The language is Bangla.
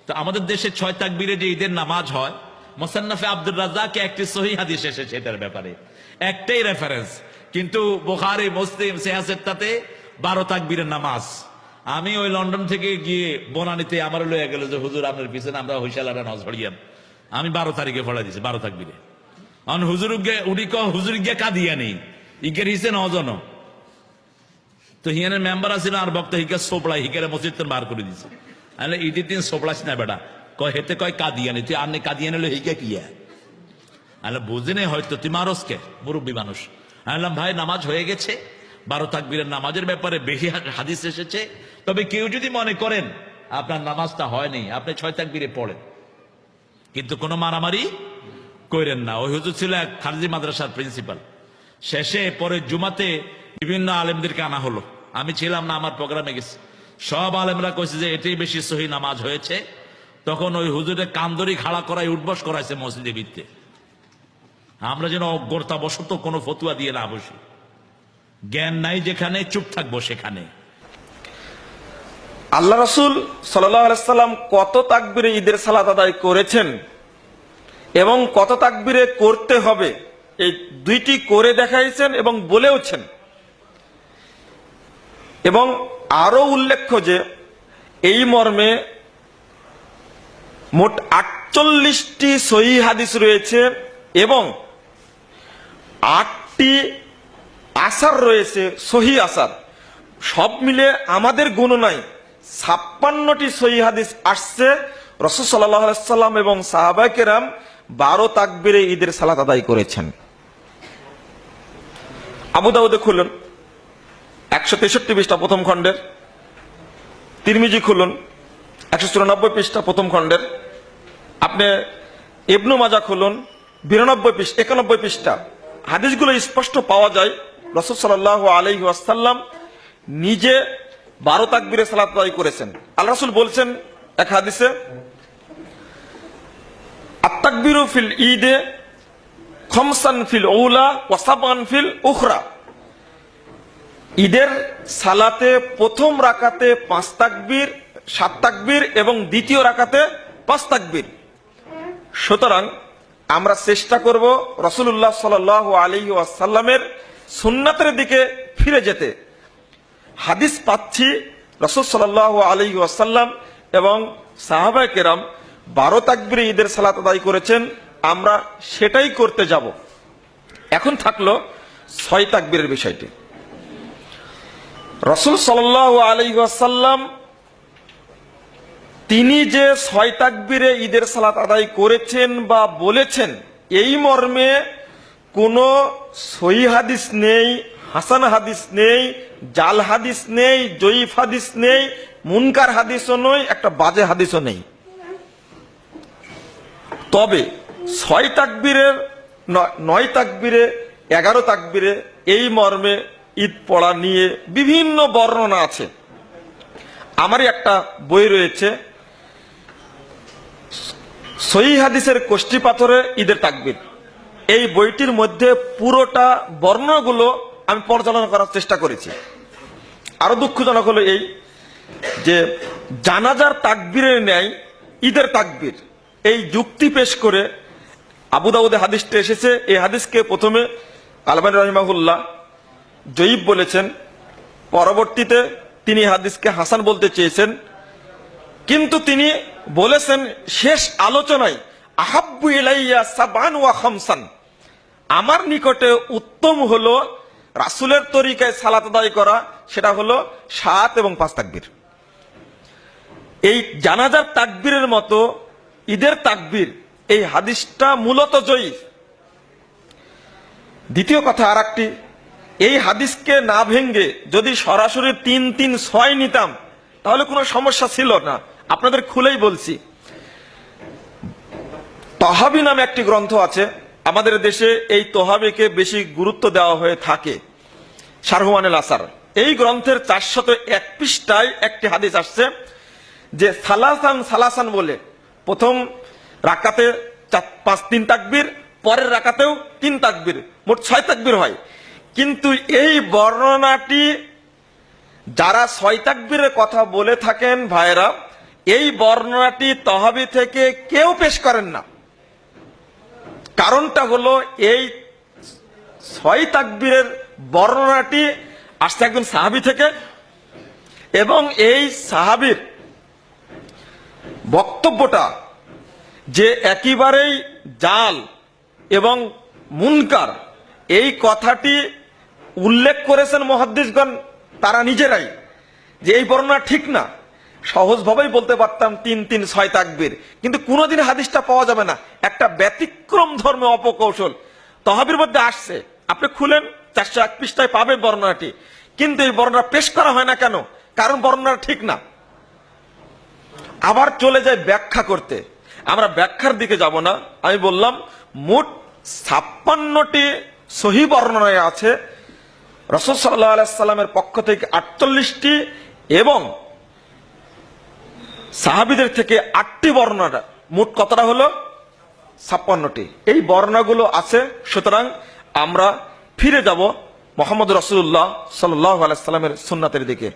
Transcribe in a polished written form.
তো আমাদের দেশে 6 তাকবীরে যে ঈদের নামাজ হয়, মুসান্নাফে আব্দুর রাজ্জাকে একটি সহিহ হাদিস এসেছে এটার ব্যাপারে, একটাই রেফারেন্স, কিন্তু বুখারী মুসলিম সিয়াসেত্তাতে 12 তাকবীরের নামাজ। আমি ওই লন্ডন থেকে গিয়ে বনানীতে আমার লয়ে গেল যে হুজুর আপনার পিছনে আমরা হইসালাটা নামাজ পড়িয়াম। আমি 12 তারিখে পড়া দিছি 12 তাকবীরে। অন হুজুর উনি হুজুর গিয়ে কাঁদিয়া নেই ইকের হিসেন অজন। তো হিয়ানের মেম্বার আছে না আর বক্তা হিকা সোপড়াই হিকারে মসজিদ বার করে দিছে। আরে ইটি তিন সোপড়াস না বেটা, কয় হেতে কয় কাঁদিয়া নেই, তুই আর নে কাঁদিয়া নিলে হিকা কি? আরে বুঝি নেই হয়তো, তুই মারসকে মুরব্বী মানুষ। আনলাম ভাই নামাজ হয়ে গেছে, 12 তাকবীরের নামাজের ব্যাপারে বেশি হাদিস এসেছে। তবে কেউ যদি মনে করেন আপনার নামাজটা হয়নি, আপনি 6 তাকবীরে পড়েন, কিন্তু কোনো মারামারি করেন না। ওই হুজুর ছিল এক খারজি মাদ্রাসার প্রিন্সিপাল। শেষে পরে জুমাতে বিভিন্ন আলেমদেরকে আনা হলো, আমি ছিলাম না, আমার প্রোগ্রামে গেছি। সব আলেমরা কইছে যে এটাই বেশি সহি নামাজ হয়েছে। তখন ওই হুজুরের কান্দরি খাড়া করাই উঠবস করাইছে মসজিদে ভিত্তে। আমরা যেন অজ্ঞতা বশত কোনো ফতুয়া দিয়ে না বসি, জ্ঞান নাই যেখানে চুপ থাকবো সেখানে। আল্লাহ রাসূল সাল্লাল্লাহু আলাইহি সাল্লাম কত তাকবীরে ঈদের সালাত আদায় করেছেন এবং কত তাকবীরে করতে হবে, এই দুইটি করে দেখাইছেন এবং বলেওছেন। এবং আরো উল্লেখ্য যে এই মর্মে মোট 48টি সহিহ হাদিস রয়েছে এবং 8টি আসার রয়েছে, সহিহ আসার। সব মিলে আমাদের গণনায় 56টি সহিহ হাদিস আসছে। রাসূল সাল্লাল্লাহু আলাইহি সাল্লাম এবং সাহাবায়ে কেরাম 12 তাকবীরে ঈদের সালাত আদায় করেছেন। আবু দাউদে খুলুন 163 পৃষ্ঠা প্রথম খণ্ডের, তিরমিজি খুলুন 194 পৃষ্ঠা প্রথম খণ্ডের, আপনি ইবনু মাজাহ খুলুন 91 পৃষ্ঠা। হাদিসগুলো স্পষ্ট পাওয়া যায় রাসূল সাল্লাল্লাহু আলাইহি ওয়াসাল্লাম নিজে 12 তাকবীরে সালাত আদায় করেছেন। আল্লাহ রাসূল বলছেন এক হাদিসে, আত-তাকবীরু ফিল ঈদে খামসান ফিল উলা ওয়া সাবআন ফিল উখরা। ঈদের সালাতে প্রথম রাকাতে 5 তাকবীর, 7 তাকবীর এবং দ্বিতীয় রাকাতে 5 তাকবীর। সুতরাং আমরা চেষ্টা করব রাসূলুল্লাহ সাল্লাল্লাহু আলাইহি ওয়াসাল্লামের সুন্নাতের দিকে ফিরে যেতে। হাদিস পাচ্ছি রাসূল সাল্লাল্লাহু আলাইহি ওয়াসাল্লাম এবং সাহাবায়ে কেরাম 12 তাকবীরে ঈদের সালাত আদায় করেছেন, আমরা সেটাই করতে যাব। এখন থাকলো 6 তাকবীরের বিষয়টি। রাসূল সাল্লাল্লাহু আলাইহি ওয়াসাল্লাম তিনি যে 6 তাকবীরে ঈদের সালাত আদায় করেছেন বা বলেছেন, এই মর্মে কোনো সহিহ হাদিস নেই, হাসান হাদিস নেই, জাল হাদিস নেই, জয়ীফ হাদিস নেই, মুনকার হাদিসও নয়, একটা বাজে হাদিসও নেই। তবে 6 তাকবীরের 9 তাকবীরে 11 তাকবীরে এই মর্মে ঈদ পড়া নিয়ে বিভিন্ন বর্ণনা আছে। আমারই একটা বই রয়েছে সহিহ হাদিসের কষ্টি পাথরে ঈদের তাকবীর। এই বইটির মধ্যে পুরোটা বর্ণনাগুলো আমি পর্যালোচনা করার চেষ্টা করেছি। আরো দুঃখজনক হলো এই যে জানাজার তাকবীরের ন্যায় ঈদের তাকবীর, এই যুক্তি পেশ করে আবু দাউদে হাদিসটা এসেছে। এই হাদিসকে প্রথমে আলবানী রাহিমাহুল্লাহ জয়ীব বলেছেন, পরবর্তীতে তিনি হাদিসকে হাসান বলতে চেয়েছেন, কিন্তু তিনি বলেছেন শেষ আলোচনায়, আহাব্বু ইলাইয়া সাবআন ওয়া খামসান, আমার নিকটে উত্তম হলো রাসূলের তরিকায় সালাত আদায় করা, সেটা হলো 7 এবং 5 তাকবীর। এই জানাজার তাকবীরের মতো ঈদের তাকবীর, এই হাদিসটা মূলত জয়ীফ। দ্বিতীয় কথা আরেকটি, এই হাদিসকে না ভেঙ্গে যদি সরাসরি 3-3-6 নিতাম তাহলে কোনো সমস্যা ছিল না। আপনাদের খুলেই বলছি, তহাবি নামে একটি গ্রন্থ আছে আমাদের দেশে, এই তহাবিকে বেশি গুরুত্ব দেওয়া হয়ে থাকে, শারহুয়ানুল আসার। এই গ্রন্থের 401 পৃষ্ঠায় একটি হাদিস আসছে যে সালাসান সালাসান বলে প্রথম রাকাতে 5-3 তাকবীর, পরের রাকাতেও 3 তাকবীর, মোট 6 তাকবীর হয়। কিন্তু এই বর্ণনাটি যারা 6 তাকবীরের কথা বলে থাকেন ভাইরা, এই বর্ণনাটি তহাবি থেকে কেউ পেশ করেন না। কারণটা হলো এই 6 তাকবীরের বর্ণনাটি আসছে একজন সাহাবী থেকে, এবং এই সাহাবীর বক্তব্যটা যে একেবারেই জাল এবং মুনকার, এই কথাটি উল্লেখ করেছেন মুহাদ্দিসগণ তারা নিজেরাই, যে এই বর্ণনা ঠিক না। সহজভাবেই বলতে পারতাম 3-3-6 তাকবীর, কিন্তু কোনোদিন হাদিসটা পাওয়া যাবে না। একটা ব্যতিক্রম ধর্মে অপকৌশল তহাবির মধ্যে আসছে, আপনি খুলেন 401 পৃষ্ঠায় পাবেন বর্ণনাটি, কিন্তু এই বর্ণনা পেশ করা হয় না কেন? কারণ বর্ণনা ঠিক না। আবার চলে যায় ব্যাখ্যা করতে, আমরা ব্যাখ্যার দিকে যাব না। আমি বললাম মোট 56টি সহিহ বর্ণনায় আছে, রাসূল সাল্লাল্লাহু আলাইহি সাল্লামের পক্ষ থেকে 48টি এবং সাহাবীদের থেকে 8টি বর্ণনা, মোট কতটা হলো? 56টি। এই বর্ণনাগুলো আছে। সুতরাং আমরা ফিরে যাব মুহাম্মদ রাসূলুল্লাহ সাল্লাল্লাহু আলাইহি সাল্লামের সুন্নাতের দিকে।